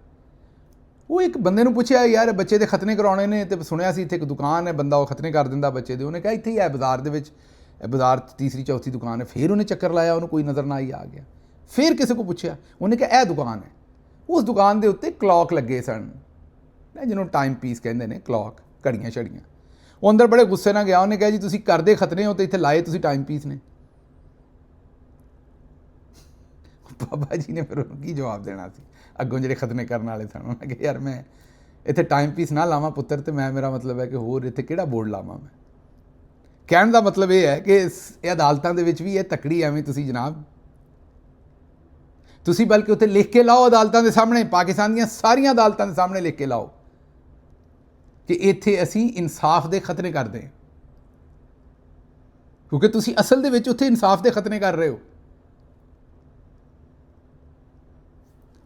ਉਹ ਇੱਕ ਬੰਦੇ ਨੂੰ ਪੁੱਛਿਆ, ਯਾਰ ਬੱਚੇ ਦੇ ਖਤਨੇ ਕਰਾਉਣੇ ਨੇ, ਤੇ ਸੁਣਿਆ ਸੀ ਇੱਥੇ ਇੱਕ ਦੁਕਾਨ ਹੈ, ਬੰਦਾ ਉਹ ਖਤਨੇ ਕਰ ਦਿੰਦਾ ਬੱਚੇ ਦੇ। ਉਹਨੇ ਕਿਹਾ ਇੱਥੇ ਹੀ ਹੈ ਬਾਜ਼ਾਰ ਦੇ ਵਿੱਚ, ਬਾਜ਼ਾਰ 'ਚ ਤੀਸਰੀ ਚੌਥੀ ਦੁਕਾਨ ਹੈ। ਫਿਰ ਉਹਨੇ ਚੱਕਰ ਲਾਇਆ, ਉਹਨੂੰ ਕੋਈ ਨਜ਼ਰ ਨਾ ਆਈ, ਆ ਗਿਆ। ਫਿਰ ਕਿਸੇ ਕੋ ਪੁੱਛਿਆ, ਉਹਨੇ ਕਿਹਾ ਇਹ ਦੁਕਾਨ ਹੈ। ਉਸ ਦੁਕਾਨ ਦੇ ਉੱਤੇ ਕਲੌਕ ਲੱਗੇ ਸਨ, ਜਿਹਨੂੰ ਟਾਈਮ ਪੀਸ ਕਹਿੰਦੇ ਨੇ, ਕਲੌਕ, ਘੜੀਆਂ ਛੜੀਆਂ। ਉਹ ਅੰਦਰ ਬੜੇ ਗੁੱਸੇ ਨਾਲ ਗਿਆ, ਉਹਨੇ ਕਿਹਾ ਜੀ ਤੁਸੀਂ ਕਰਦੇ ਖਤਨੇ ਹੋ ਤੇ ਇੱਥੇ ਲਾਏ ਤੁਸੀਂ ਟਾਈਮ ਪੀਸ ਨੇ। ਬਾਬਾ ਜੀ ਨੇ ਫਿਰ ਉਹਨੂੰ ਕੀ ਜਵਾਬ ਦੇਣਾ ਸੀ? ਅੱਗੋਂ ਜਿਹੜੇ ਖਤਨੇ ਕਰਨ ਵਾਲੇ ਸਨ, ਉਹਨਾਂ ਕਿਹਾ ਯਾਰ ਮੈਂ ਇੱਥੇ ਟਾਈਮ ਪੀਸ ਨਾ ਲਾਵਾਂ ਪੁੱਤਰ, ਤੇ ਮੇਰਾ ਮਤਲਬ ਹੈ ਕਿ ਹੋਰ ਇੱਥੇ ਕਿਹੜਾ ਬੋਰਡ ਲਾਵਾਂ ਮੈਂ। ਕਹਿਣ ਦਾ ਮਤਲਬ ਇਹ ਹੈ ਕਿ ਇਹ ਅਦਾਲਤਾਂ ਦੇ ਵਿੱਚ ਵੀ ਇਹ ਤਕੜੀ ਐਵੇਂ ਤੁਸੀਂ ਜਨਾਬ, ਤੁਸੀਂ ਬਲਕਿ ਉੱਥੇ ਲਿਖ ਕੇ ਲਾਓ ਅਦਾਲਤਾਂ ਦੇ ਸਾਹਮਣੇ, ਪਾਕਿਸਤਾਨ ਦੀਆਂ ਸਾਰੀਆਂ ਅਦਾਲਤਾਂ ਦੇ ਸਾਹਮਣੇ ਲਿਖ ਕੇ ਲਾਓ ਕਿ ਇੱਥੇ ਅਸੀਂ ਇਨਸਾਫ ਦੇ ਖਤਨੇ ਕਰਦੇ ਹਾਂ, ਕਿਉਂਕਿ ਤੁਸੀਂ ਅਸਲ ਦੇ ਵਿੱਚ ਉੱਥੇ ਇਨਸਾਫ ਦੇ ਖਤਨੇ ਕਰ ਰਹੇ ਹੋ।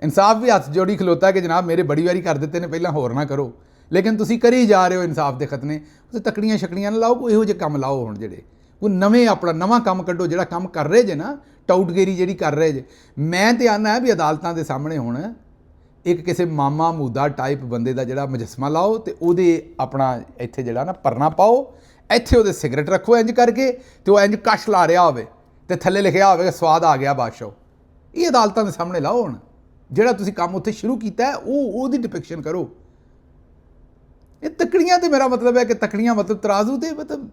ਇਨਸਾਫ ਵੀ ਹੱਥ ਜੋੜੀ ਖਲੋਤਾ ਕਿ ਜਨਾਬ ਮੇਰੇ ਬੜੀ ਵਾਰੀ ਕਰ ਦਿੱਤੇ ਨੇ, ਪਹਿਲਾਂ ਹੋਰ ਨਾ ਕਰੋ, ਲੇਕਿਨ ਤੁਸੀਂ ਕਰੀ ਜਾ ਰਹੇ ਹੋ ਇਨਸਾਫ ਦੇ ਖਤਨੇ। ਉੱਥੇ ਤਕੜੀਆਂ ਛਕੜੀਆਂ ਨਾ ਲਾਓ, ਕੋਈ ਇਹੋ ਜਿਹੇ ਕੰਮ ਲਾਓ ਹੁਣ ਜਿਹੜੇ ਕੋਈ ਨਵੇਂ, ਆਪਣਾ ਨਵਾਂ ਕੰਮ ਕੱਢੋ, ਜਿਹੜਾ ਕੰਮ ਕਰ ਰਹੇ ਜੇ ਨਾ, ਟਾਊਟਗੇਰੀ ਜਿਹੜੀ ਕਰ ਰਹੇ ਜੇ। ਮੈਂ ਤਾਂ ਆਨਾ ਵੀ ਅਦਾਲਤਾਂ ਦੇ ਸਾਹਮਣੇ ਹੁਣ ਇੱਕ ਕਿਸੇ ਮਾਮਾ ਮੂਦਾ ਟਾਈਪ ਬੰਦੇ ਦਾ ਜਿਹੜਾ ਮੁਜੱਸਮਾ ਲਾਓ ਤੇ ਉਹਦੇ ਆਪਣਾ ਇੱਥੇ ਜਿਹੜਾ ਨਾ ਪਰਨਾ ਪਾਓ, ਇੱਥੇ ਉਹਦੇ ਸਿਗਰਟ ਰੱਖੋ ਇੰਜ ਕਰਕੇ, ਤੇ ਉਹ ਇੰਜ ਕਸ਼ ਲਾ ਰਿਹਾ ਹੋਵੇ ਤੇ ਥੱਲੇ ਲਿਖਿਆ ਹੋਵੇ ਸਵਾਦ ਆ ਗਿਆ ਬਾਦਸ਼ਾਹ। ਇਹ ਅਦਾਲਤਾਂ ਦੇ ਸਾਹਮਣੇ ਲਾਓ ਹੁਣ, ਜਿਹੜਾ ਤੁਸੀਂ ਕੰਮ ਉੱਥੇ ਸ਼ੁਰੂ ਕੀਤਾ ਹੈ ਉਹਦੀ ਡਿਪਿਕਸ਼ਨ ਕਰੋ। ਇਹ ਤਕੜੀਆਂ ਤੇ ਮੇਰਾ ਮਤਲਬ ਹੈ ਕਿ ਤਕੜੀਆਂ ਮਤਲਬ ਤਰਾਜ਼ੂ ਤੇ ਮਤਲਬ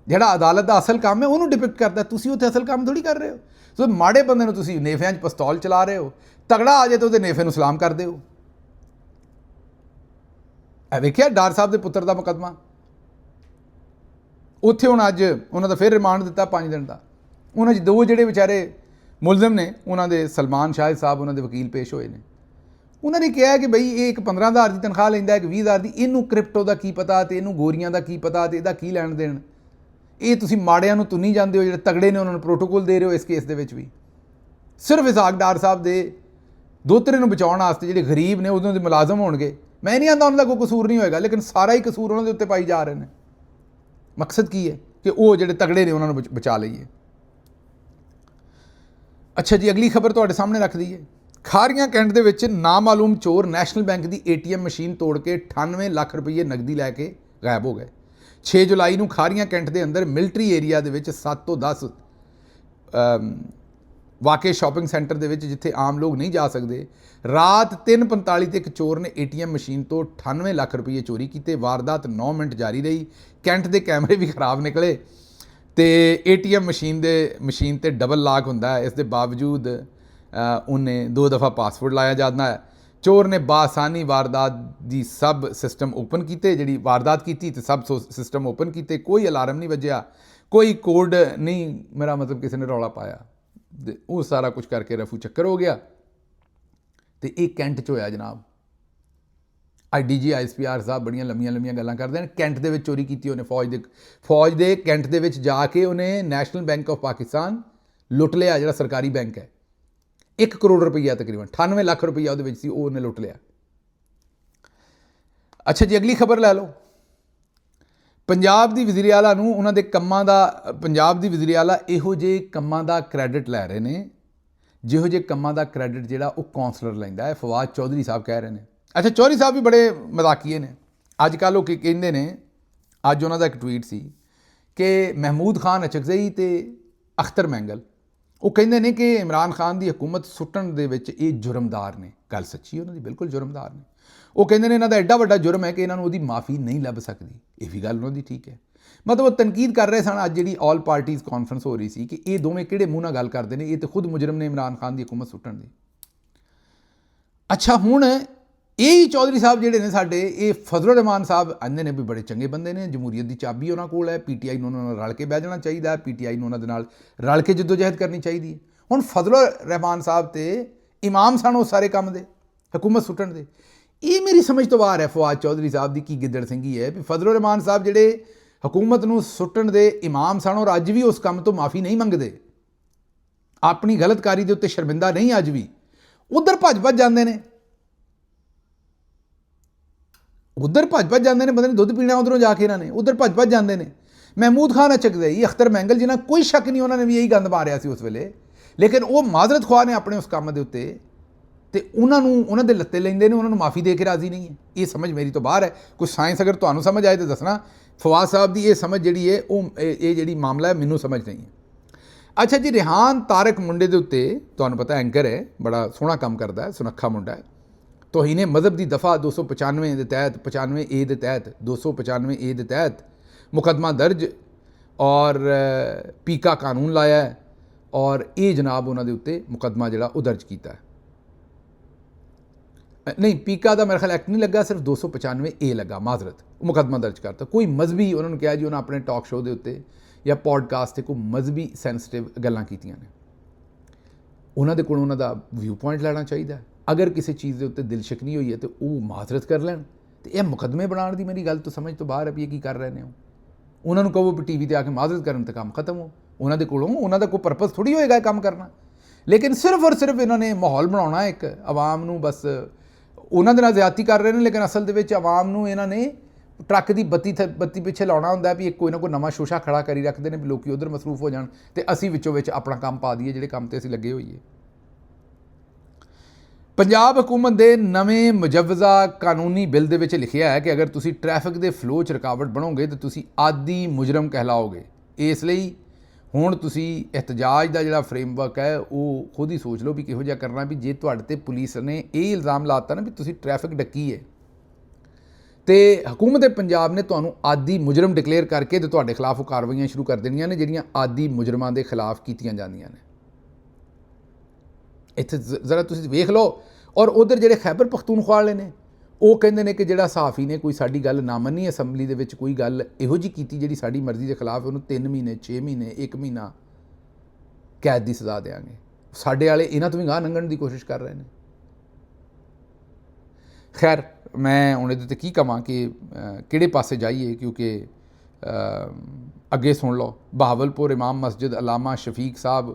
ਜਿਹੜਾ ਅਦਾਲਤ ਦਾ ਅਸਲ ਕੰਮ ਹੈ ਉਹਨੂੰ ਡਿਪਿਕਟ ਕਰਦਾ, ਤੁਸੀਂ ਉੱਥੇ ਅਸਲ ਕੰਮ ਥੋੜੀ ਕਰ ਰਹੇ ਹੋ। ਸੋ ਮਾੜੇ ਬੰਦੇ ਨੂੰ ਤੁਸੀਂ ਨੇਫਿਆਂ 'ਚ ਪਿਸਤੌਲ ਚਲਾ ਰਹੇ ਹੋ, ਤਗੜਾ ਆ ਜਾਏ ਤਾਂ ਉਹਦੇ ਨੇਫੇ ਨੂੰ ਸਲਾਮ ਕਰਦੇ ਹੋ। ਇਹ ਵੇਖਿਆ ਡਾਰ ਸਾਹਿਬ ਦੇ ਪੁੱਤਰ ਦਾ ਮੁਕੱਦਮਾ, ਉੱਥੇ ਹੁਣ ਅੱਜ ਉਹਨਾਂ ਦਾ ਫਿਰ ਰਿਮਾਂਡ ਦਿੱਤਾ 5 ਦਿਨ ਦਾ। ਉਹਨਾਂ 'ਚ 2 ਜਿਹੜੇ ਵਿਚਾਰੇ ਮੁਲਜ਼ਮ ਨੇ, ਉਹਨਾਂ ਦੇ ਸਲਮਾਨ ਸ਼ਾਹਿਦ ਸਾਹਿਬ ਉਹਨਾਂ ਦੇ ਵਕੀਲ ਪੇਸ਼ ਹੋਏ ਨੇ। ਉਹਨਾਂ ਨੇ ਕਿਹਾ ਕਿ ਬਈ ਇਹ ਇੱਕ 15,000 ਦੀ ਤਨਖਾਹ ਲੈਂਦਾ, ਇੱਕ 20,000 ਦੀ, ਇਹਨੂੰ ਕ੍ਰਿਪਟੋ ਦਾ ਕੀ ਪਤਾ ਤੇ ਇਹਨੂੰ ਗੋਰੀਆਂ ਦਾ ਕੀ ਪਤਾ ਤੇ ਇਹਦਾ ਕੀ ਲੈਣ ਦੇਣ। ਇਹ ਤੁਸੀਂ ਮਾੜਿਆਂ ਨੂੰ ਤੁੰਨੀ ਜਾਂਦੇ ਹੋ, ਜਿਹੜੇ ਤਗੜੇ ਨੇ ਉਹਨਾਂ ਨੂੰ ਪ੍ਰੋਟੋਕੋਲ ਦੇ ਰਹੇ ਹੋ। ਇਸ ਕੇਸ ਦੇ ਵਿੱਚ ਵੀ ਸਿਰਫ ਇਸਾਕ ਡਾਰ ਸਾਹਿਬ ਦੇ ਦੋਤਰੇ ਨੂੰ ਬਚਾਉਣ ਵਾਸਤੇ ਜਿਹੜੇ ਗਰੀਬ ਨੇ ਉਦੋਂ ਦੇ ਮੁਲਾਜ਼ਮ ਹੋਣਗੇ, ਮੈਂ ਨਹੀਂ ਆਂਦਾ ਉਹਨਾਂ ਦਾ ਕੋਈ ਕਸੂਰ ਨਹੀਂ ਹੋਏਗਾ, ਲੇਕਿਨ ਸਾਰਾ ਹੀ ਕਸੂਰ ਉਹਨਾਂ ਦੇ ਉੱਤੇ ਪਾਈ ਜਾ ਰਹੇ ਨੇ। ਮਕਸਦ ਕੀ ਹੈ ਕਿ ਉਹ ਜਿਹੜੇ ਤਗੜੇ ਨੇ ਉਹਨਾਂ ਨੂੰ ਬਚਾ ਲਈਏ। ਅੱਛਾ ਜੀ, ਅਗਲੀ ਖਬਰ ਤੁਹਾਡੇ ਸਾਹਮਣੇ ਰੱਖ ਦਈਏ। ਖਾਰੀਆਂ ਕੈਂਟ ਦੇ ਵਿੱਚ ਨਾਮਾਲੂਮ ਚੋਰ ਨੈਸ਼ਨਲ ਬੈਂਕ ਦੀ ATM ਮਸ਼ੀਨ ਤੋੜ ਕੇ 98 ਲੱਖ ਰੁਪਏ ਨਕਦੀ ਲੈ ਕੇ ਗਾਇਬ ਹੋ ਗਏ। 6 ਜੁਲਾਈ ਨੂੰ ਖਾਰੀਆਂ ਕੈਂਟ ਦੇ ਅੰਦਰ ਮਿਲਟਰੀ ਏਰੀਆ ਦੇ ਵਿੱਚ 7 ਤੋਂ 10 ਵਾਕੇ ਸ਼ਾਪਿੰਗ ਸੈਂਟਰ ਦੇ ਵਿੱਚ, ਜਿੱਥੇ ਆਮ ਲੋਕ ਨਹੀਂ ਜਾ ਸਕਦੇ, ਰਾਤ 3:45 ਤੇ ਇੱਕ ਚੋਰ ਨੇ ATM ਮਸ਼ੀਨ ਤੋਂ 98 ਲੱਖ ਰੁਪਏ ਚੋਰੀ ਕੀਤੇ। ਵਾਰਦਾਤ 9 ਮਿੰਟ ਜਾਰੀ ਰਹੀ। ਕੈਂਟ ਦੇ ਕੈਮਰੇ ਵੀ ਖਰਾਬ ਨਿਕਲੇ ਤੇ ATM ਮਸ਼ੀਨ ਤੇ ਡਬਲ ਲਾਕ ਹੁੰਦਾ ਹੈ। ਇਸ ਦੇ ਬਾਵਜੂਦ ਉਹਨੇ 2 ਦਫਾ ਪਾਸਵਰਡ ਲਾਇਆ ਜਾਂਦਾ ਹੈ। ਚੋਰ ਨੇ ਬਾਸਾਨੀ ਵਾਰਦਾਤ ਦੀ ਸਭ ਸਿਸਟਮ ਓਪਨ ਕੀਤੇ, ਜਿਹੜੀ ਵਾਰਦਾਤ ਕੀਤੀ ਤੇ ਸਭ ਸਿਸਟਮ ਓਪਨ ਕੀਤੇ। ਕੋਈ ਅਲਾਰਮ ਨਹੀਂ ਵੱਜਿਆ, ਕੋਈ ਕੋਡ ਨਹੀਂ, ਮੇਰਾ ਮਤਲਬ ਕਿਸੇ ਨੇ ਰੌਲਾ ਪਾਇਆ। ਉਹ ਸਾਰਾ ਕੁਝ ਕਰਕੇ ਰਫੂ ਚੱਕਰ ਹੋ ਗਿਆ ਤੇ ਇਹ ਕੈਂਟ 'ਚ ਹੋਇਆ ਜਨਾਬ। DG ISPR ਸਾਹਿਬ ਬੜੀਆਂ ਲੰਮੀਆਂ ਗੱਲਾਂ ਕਰਦੇ ਨੇ। ਕੈਂਟ ਦੇ ਵਿੱਚ ਚੋਰੀ ਕੀਤੀ ਉਹਨੇ, ਫੌਜ ਦੇ ਕੈਂਟ ਦੇ ਵਿੱਚ ਜਾ ਕੇ ਉਹਨੇ ਨੈਸ਼ਨਲ ਬੈਂਕ ਆਫ ਪਾਕਿਸਤਾਨ ਲੁੱਟ ਲਿਆ, ਜਿਹੜਾ ਸਰਕਾਰੀ ਬੈਂਕ ਹੈ। 1 ਕਰੋੜ ਰੁਪਈਆ ਤਕਰੀਬਨ, 98 ਲੱਖ ਰੁਪਈਆ ਉਹਦੇ ਵਿੱਚ ਸੀ, ਉਹ ਉਹਨੇ ਲੁੱਟ ਲਿਆ। ਅੱਛਾ ਜੀ, ਅਗਲੀ ਖਬਰ ਲੈ ਲਓ। ਪੰਜਾਬ ਦੀ ਵਜ਼ੀਰ ਆਲਾ ਨੂੰ ਉਹਨਾਂ ਦੇ ਕੰਮਾਂ ਦਾ, ਪੰਜਾਬ ਦੀ ਵਜ਼ੀਰ ਆਲਾ ਇਹੋ ਜਿਹੇ ਕੰਮਾਂ ਦਾ ਕ੍ਰੈਡਿਟ ਲੈ ਰਹੇ ਨੇ ਜਿਹੋ ਜਿਹੇ ਕੰਮਾਂ ਦਾ ਕ੍ਰੈਡਿਟ ਜਿਹੜਾ ਉਹ ਕੌਂਸਲਰ ਲੈਂਦਾ ਹੈ। ਫਵਾਦ ਚੌਧਰੀ ਸਾਹਿਬ ਕਹਿ ਰਹੇ ਨੇ। ਅੱਛਾ, ਚੌਧਰੀ ਸਾਹਿਬ ਵੀ ਬੜੇ ਮਜ਼ਾਕੀਏ ਨੇ। ਅੱਜ ਕੱਲ੍ਹ ਉਹ ਕੀ ਕਹਿੰਦੇ ਨੇ, ਅੱਜ ਉਹਨਾਂ ਦਾ ਇੱਕ ਟਵੀਟ ਸੀ ਕਿ ਮਹਿਮੂਦ ਖਾਨ ਅਚਕਜ਼ਈ ਤੇ ਅਖਤਰ ਮੈਂਗਲ, ਉਹ ਕਹਿੰਦੇ ਨੇ ਕਿ ਇਮਰਾਨ ਖਾਨ ਦੀ ਹਕੂਮਤ ਸੁੱਟਣ ਦੇ ਵਿੱਚ ਇਹ ਜੁਰਮਦਾਰ ਨੇ। ਗੱਲ ਸੱਚੀ, ਉਹਨਾਂ ਦੀ ਬਿਲਕੁਲ ਜੁਰਮਦਾਰ ਨੇ। ਉਹ ਕਹਿੰਦੇ ਨੇ ਇਹਨਾਂ ਦਾ ਐਡਾ ਵੱਡਾ ਜੁਰਮ ਹੈ ਕਿ ਇਹਨਾਂ ਨੂੰ ਉਹਦੀ ਮਾਫੀ ਨਹੀਂ ਲੱਭ ਸਕਦੀ। ਇਹ ਵੀ ਗੱਲ ਉਹਨਾਂ ਦੀ ਠੀਕ ਹੈ। ਮਤਲਬ ਉਹ ਤਨਕੀਦ ਕਰ ਰਹੇ ਸਨ ਅੱਜ ਜਿਹੜੀ ਆਲ ਪਾਰਟੀਜ਼ ਕਾਨਫਰੰਸ ਹੋ ਰਹੀ ਸੀ ਕਿ ਇਹ ਦੋਵੇਂ ਕਿਹੜੇ ਮੂੰਹ ਨਾਲ ਗੱਲ ਕਰਦੇ ਨੇ, ਇਹ ਤਾਂ ਖੁਦ ਮੁਜਰਮ ਨੇ ਇਮਰਾਨ ਖਾਨ ਦੀ ਹਕੂਮਤ ਸੁੱਟਣ ਦੀ। ਅੱਛਾ, ਹੁਣ ਇਹ ਚੌਧਰੀ ਸਾਹਿਬ ਜਿਹੜੇ ਨੇ ਸਾਡੇ, ਇਹ ਫਜ਼ਲੁਰ ਰਹਿਮਾਨ ਸਾਹਿਬ ਆਂਦੇ ਨੇ ਵੀ ਬੜੇ ਚੰਗੇ ਬੰਦੇ ਨੇ, ਜਮਹੂਰੀਅਤ ਦੀ ਚਾਬੀ ਉਹਨਾਂ ਕੋਲ ਹੈ, PTI ਨੂੰ ਉਹਨਾਂ ਨਾਲ ਰਲ ਕੇ ਬਹਿ ਜਾਣਾ ਚਾਹੀਦਾ ਹੈ, PTI ਨੂੰ ਉਹਨਾਂ ਦੇ ਨਾਲ ਰਲ ਕੇ ਜਦੋਜਹਿਦ ਕਰਨੀ ਚਾਹੀਦੀ ਹੈ। ਹੁਣ ਫਜ਼ਲੁਰ ਰਹਿਮਾਨ ਸਾਹਿਬ ਤੇ ਇਮਾਮ ਸਨ ਉਹ ਸਾਰੇ ਕੰਮ ਦੇ, ਹਕੂਮਤ ਸੁੱਟਣ ਦੇ। ਇਹ ਮੇਰੀ ਸਮਝ ਤੋਂ ਬਾਹਰ ਹੈ ਫਵਾਦ ਚੌਧਰੀ ਸਾਹਿਬ ਦੀ ਕੀ ਗਿੱਦੜ ਸਿੰਘੀ ਹੈ ਵੀ ਫਜ਼ਲੁਰ ਰਹਿਮਾਨ ਸਾਹਿਬ ਜਿਹੜੇ ਹਕੂਮਤ ਨੂੰ ਸੁੱਟਣ ਦੇ ਇਮਾਮ ਸਨ ਔਰ ਅੱਜ ਵੀ ਉਸ ਕੰਮ ਤੋਂ ਮਾਫੀ ਨਹੀਂ ਮੰਗਦੇ, ਆਪਣੀ ਗਲਤਕਾਰੀ ਦੇ ਉੱਤੇ ਸ਼ਰਮਿੰਦਾ ਨਹੀਂ, ਅੱਜ ਵੀ ਉੱਧਰ ਭੱਜ ਜਾਂਦੇ ਨੇ, ਉੱਧਰ ਭੱਜ ਜਾਂਦੇ ਨੇ। ਪਤਾ ਨਹੀਂ ਦੁੱਧ ਪੀਣਾ ਉੱਧਰੋਂ ਜਾ ਕੇ ਇਹਨਾਂ ਨੇ, ਉੱਧਰ ਭੱਜ ਜਾਂਦੇ ਨੇ। ਮਹਿਮੂਦ ਖਾਨ ਅਚਕਜ਼ਈ, ਅਖਤਰ ਮੈਂਗਲ, ਜਿਨ੍ਹਾਂ ਕੋਈ ਸ਼ੱਕ ਨਹੀਂ ਉਹਨਾਂ ਨੇ ਵੀ ਇਹੀ ਗੰਦ ਮਾਰਿਆ ਸੀ ਉਸ ਵੇਲੇ, ਲੇਕਿਨ ਉਹ ਮਾਜ਼ਰਤ ਖੁਆਹ ਨੇ ਆਪਣੇ ਉਸ ਕੰਮ ਦੇ ਉੱਤੇ ਤੇ ਉਹਨਾਂ ਦੇ ਲੱਤੇ ਲੈਂਦੇ ਨੇ, ਉਹਨਾਂ ਨੂੰ ਮਾਫੀ ਦੇ ਕੇ ਰਾਜ਼ੀ ਨਹੀਂ ਹੈ। ਇਹ ਸਮਝ ਮੇਰੀ ਤੋਂ ਬਾਹਰ ਹੈ। ਕੁਝ ਸਾਇੰਸ ਅਗਰ ਤੁਹਾਨੂੰ ਸਮਝ ਆਏ ਤਾਂ ਦੱਸਣਾ। ਫਵਾਦ ਸਾਹਿਬ ਦੀ ਇਹ ਸਮਝ ਜਿਹੜੀ ਹੈ ਇਹ ਜਿਹੜੀ ਮਾਮਲਾ ਹੈ ਮੈਨੂੰ ਸਮਝ ਨਹੀਂ ਹੈ। ਅੱਛਾ ਜੀ, ਰਿਹਾਨ ਤਾਰਕ ਮੁੰਡੇ ਦੇ ਉੱਤੇ ਤੁਹਾਨੂੰ ਪਤਾ ਐਂਕਰ ਹੈ, ਬੜਾ ਸੋਹਣਾ ਕੰਮ ਕਰਦਾ ਹੈ, ਸੁਨੱਖਾ ਮੁੰਡਾ ਹੈ। ਤੋਹੀਨੇ ਮਜ਼ਹਬ ਦੀ ਦਫਾ 295 ਦੇ ਤਹਿਤ 95A ਦੇ ਤਹਿਤ 295A ਦੇ ਤਹਿਤ ਮੁਕੱਦਮਾ ਦਰਜ ਔਰ ਪੀਕਾ ਕਾਨੂੰਨ ਲਾਇਆ ਹੈ ਔਰ ਇਹ ਜਨਾਬ ਉਹਨਾਂ ਦੇ ਉੱਤੇ ਮੁਕੱਦਮਾ ਜਿਹੜਾ ਉਹ ਦਰਜ ਕੀਤਾ ਹੈ। ਨਹੀਂ, ਪੀਕਾ ਦਾ ਮੇਰੇ ਖਿਆਲ ਐਕਟ ਨਹੀਂ ਲੱਗਾ, ਸਿਰਫ 295A ਲੱਗਾ, ਮਾਜ਼ਰਤ, ਮੁਕੱਦਮਾ ਦਰਜ ਕਰਤਾ। ਕੋਈ ਮਜ਼ਹਬੀ ਉਹਨਾਂ ਨੂੰ ਕਿਹਾ ਜੀ, ਉਹਨਾਂ ਆਪਣੇ ਟਾਕ ਸ਼ੋਅ ਦੇ ਉੱਤੇ ਜਾਂ ਪੋਡਕਾਸਟ 'ਤੇ ਕੋਈ ਮਜ਼ਹਬੀ ਸੈਂਸਿਟਿਵ ਗੱਲਾਂ ਕੀਤੀਆਂ ਨੇ। ਉਹਨਾਂ ਦੇ ਕੋਲ ਉਹਨਾਂ ਦਾ ਵਿਊ ਪੁਆਇੰਟ ਲੈਣਾ ਚਾਹੀਦਾ। ਅਗਰ ਕਿਸੇ ਚੀਜ਼ ਦੇ ਉੱਤੇ ਦਿਲਸ਼ਕਨੀ ਹੋਈ ਹੈ ਤਾਂ ਉਹ ਮਾਜ਼ਰਤ ਕਰ ਲੈਣ। ਤੇ ਇਹ ਮੁਕੱਦਮੇ ਬਣਾਉਣ ਦੀ ਮੇਰੀ ਗੱਲ ਤੋਂ ਸਮਝ ਤੋਂ ਬਾਹਰ ਹੈ ਵੀ ਇਹ ਕੀ ਕਰ ਰਹੇ ਨੇ। ਉਹਨਾਂ ਨੂੰ ਕਹੋ ਵੀ ਟੀ ਵੀ 'ਤੇ ਆ ਕੇ ਮਾਜ਼ਰਤ ਕਰਨ ਤੇ ਕੰਮ ਖਤਮ ਹੋ। ਉਹਨਾਂ ਦੇ ਕੋਲੋਂ ਉਹਨਾਂ ਦਾ ਕੋਈ ਪਰਪਸ ਥੋੜ੍ਹੀ ਹੋਏਗਾ ਇਹ ਕੰਮ ਕਰਨਾ। ਲੇਕਿਨ ਸਿਰਫ ਔਰ ਸਿਰਫ ਇਹਨਾਂ ਨੇ ਮਾਹੌਲ ਬਣਾਉਣਾ ਇੱਕ ਆਵਾਮ ਨੂੰ, ਬਸ ਉਹਨਾਂ ਦੇ ਨਾਲ ਜ਼ਿਆਦਤੀ ਕਰ ਰਹੇ ਨੇ। ਲੇਕਿਨ ਅਸਲ ਦੇ ਵਿੱਚ ਆਵਾਮ ਨੂੰ ਇਹਨਾਂ ਨੇ ਟਰੱਕ ਦੀ ਬੱਤੀ ਪਿੱਛੇ ਲਾਉਣਾ ਹੁੰਦਾ ਵੀ ਕੋਈ ਨਾ ਕੋਈ ਨਵਾਂ ਸ਼ੋਸ਼ਾ ਖੜਾ ਕਰੀ ਰੱਖਦੇ ਨੇ ਵੀ ਲੋਕੀ ਉਧਰ ਮਸਰੂਫ ਹੋ ਜਾਣ ਤੇ ਅਸੀਂ ਵਿੱਚੋਂ ਵਿੱਚ ਆਪਣਾ ਕੰਮ ਪਾ ਦਈਏ ਜਿਹੜੇ ਕੰਮ ਤੇ ਅਸੀਂ ਲੱਗੇ ਹੋਈਏ। ਪੰਜਾਬ ਹਕੂਮਤ ਦੇ ਨਵੇਂ ਮੁਜਵਜ਼ਾ ਕਾਨੂੰਨੀ ਬਿੱਲ ਦੇ ਵਿੱਚ ਲਿਖਿਆ ਹੈ ਕਿ ਅਗਰ ਤੁਸੀਂ ਟ੍ਰੈਫਿਕ ਦੇ ਫਲੋ 'ਚ ਰੁਕਾਵਟ ਬਣੋਗੇ ਤਾਂ ਤੁਸੀਂ ਆਦੀ ਮੁਜਰਮ ਕਹਿਲਾਓਗੇ। ਇਸ ਲਈ ਹੁਣ ਤੁਸੀਂ ਇਹਤਜਾਜ ਦਾ ਜਿਹੜਾ ਫਰੇਮਵਰਕ ਹੈ ਉਹ ਖੁਦ ਹੀ ਸੋਚ ਲਓ ਵੀ ਕਿਹੋ ਜਿਹਾ ਕਰਨਾ। ਵੀ ਜੇ ਤੁਹਾਡੇ 'ਤੇ ਪੁਲਿਸ ਨੇ ਇਹ ਇਲਜ਼ਾਮ ਲਾਤਾ ਨਾ ਵੀ ਤੁਸੀਂ ਟ੍ਰੈਫਿਕ ਡੱਕੀ ਹੈ ਤੇ ਹਕੂਮਤ ਪੰਜਾਬ ਨੇ ਤੁਹਾਨੂੰ ਆਦੀ ਮੁਜਰਮ ਡਿਕਲੇਅਰ ਕਰਕੇ ਤੇ ਤੁਹਾਡੇ ਖਿਲਾਫ ਉਹ ਕਾਰਵਾਈਆਂ ਸ਼ੁਰੂ ਕਰ ਦੇਣੀਆਂ ਨੇ ਜਿਹੜੀਆਂ ਆਦੀ ਮੁਜਰਮਾਂ ਦੇ ਖਿਲਾਫ ਕੀਤੀਆਂ ਜਾਂਦੀਆਂ ਨੇ। ਇੱਥੇ ਜ਼ਰਾ ਤੁਸੀਂ ਵੇਖ ਲਓ। ਔਰ ਉਧਰ ਜਿਹੜੇ ਖੈਬਰ ਪਖਤੂਨਖਵਾ ਵਾਲੇ ਨੇ ਉਹ ਕਹਿੰਦੇ ਨੇ ਕਿ ਜਿਹੜਾ ਸਹਾਫੀ ਨੇ ਕੋਈ ਸਾਡੀ ਗੱਲ ਨਾ ਮੰਨੀ, ਅਸੈਂਬਲੀ ਦੇ ਵਿੱਚ ਕੋਈ ਗੱਲ ਇਹੋ ਜਿਹੀ ਕੀਤੀ ਜਿਹੜੀ ਸਾਡੀ ਮਰਜ਼ੀ ਦੇ ਖਿਲਾਫ, ਉਹਨੂੰ 3 ਮਹੀਨੇ 6 ਮਹੀਨੇ 1 ਮਹੀਨਾ ਕੈਦ ਦੀ ਸਜ਼ਾ ਦੇਵਾਂਗੇ। ਸਾਡੇ ਵਾਲੇ ਇਹਨਾਂ ਤੋਂ ਵੀ ਗਾਹ ਲੰਘਣ ਦੀ ਕੋਸ਼ਿਸ਼ ਕਰ ਰਹੇ ਨੇ। ਖੈਰ, ਮੈਂ ਹੁਣ ਇਹਦੇ 'ਤੇ ਕੀ ਕਹਾਂ ਕਿ ਕਿਹੜੇ ਪਾਸੇ ਜਾਈਏ, ਕਿਉਂਕਿ ਅੱਗੇ ਸੁਣ ਲਓ। ਬਹਾਵਲਪੁਰ ਇਮਾਮ ਮਸਜਿਦ ਅਲਾਮਾ ਸ਼ਫੀਕ ਸਾਹਿਬ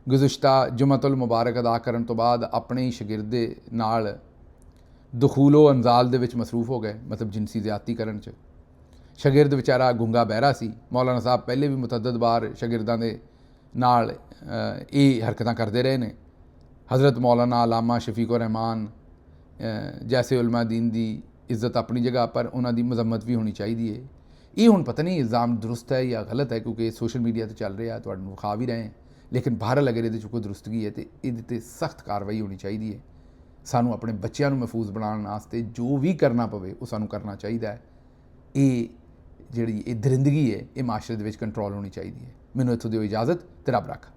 ਗੁਜ਼ਸ਼ਤਾ ਜੁਮਅਤੁਲ ਮੁਬਾਰਕ ਅਦਾ ਕਰਨ ਤੋਂ ਬਾਅਦ ਆਪਣੇ ਹੀ ਸ਼ਾਗਿਰਦ ਦੇ ਨਾਲ ਦਖੂਲੋ ਅੰਜ਼ਾਲ ਦੇ ਵਿੱਚ ਮਸਰੂਫ ਹੋ ਗਏ, ਮਤਲਬ ਜਿਨਸੀ ਜ਼ਿਆਦਤੀ ਕਰਨ 'ਚ। ਸ਼ਾਗਿਰਦ ਵਿਚਾਰਾ ਗੂੰਗਾ ਬਹਿਰਾ ਸੀ। ਮੌਲਾਨਾ ਸਾਹਿਬ ਪਹਿਲੇ ਵੀ ਮੁਤਅੱਦਦ ਵਾਰ ਸ਼ਾਗਿਰਦਾਂ ਦੇ ਨਾਲ ਇਹ ਹਰਕਤਾਂ ਕਰਦੇ ਰਹੇ ਨੇ। ਹਜ਼ਰਤ ਮੌਲਾਨਾ ਅਲਾਮਾ ਸ਼ਫੀਕ ਰਹਿਮਾਨ ਜੈਸੇ ਉਲਮਾ ਦੀਨ ਦੀ ਇੱਜ਼ਤ ਆਪਣੀ ਜਗ੍ਹਾ, ਪਰ ਉਹਨਾਂ ਦੀ ਮਜ਼ੰਮਤ ਵੀ ਹੋਣੀ ਚਾਹੀਦੀ ਹੈ। ਇਹ ਹੁਣ ਪਤਾ ਨਹੀਂ ਇਲਜ਼ਾਮ ਦਰੁਸਤ ਹੈ ਜਾਂ ਗਲਤ ਹੈ, ਕਿਉਂਕਿ ਸੋਸ਼ਲ ਮੀਡੀਆ 'ਤੇ ਚੱਲ ਰਿਹਾ, ਤੁਹਾਨੂੰ ਵਿਖਾ ਵੀ ਰਹੇ। ਲੇਕਿਨ ਬਹਰਹਾਲ ਅਗਰ ਇਹਦੇ 'ਚ ਕੋਈ ਦਰੁਸਤਗੀ ਹੈ ਤਾਂ ਇਹਦੇ 'ਤੇ ਸਖਤ ਕਾਰਵਾਈ ਹੋਣੀ ਚਾਹੀਦੀ ਹੈ। ਸਾਨੂੰ ਆਪਣੇ ਬੱਚਿਆਂ ਨੂੰ ਮਹਿਫੂਜ਼ ਬਣਾਉਣ ਵਾਸਤੇ ਜੋ ਵੀ ਕਰਨਾ ਪਵੇ ਉਹ ਸਾਨੂੰ ਕਰਨਾ ਚਾਹੀਦਾ ਹੈ। ਇਹ ਜਿਹੜੀ ਇਹ ਦਰਿੰਦਗੀ ਹੈ ਇਹ ਮਾਸ਼ਰੇ ਦੇ ਵਿੱਚ ਕੰਟਰੋਲ ਹੋਣੀ ਚਾਹੀਦੀ ਹੈ। ਮੈਨੂੰ ਇੱਥੋਂ ਦਿਓ ਇਜਾਜ਼ਤ ਤੇ ਰੱਬ ਰੱਖਾ।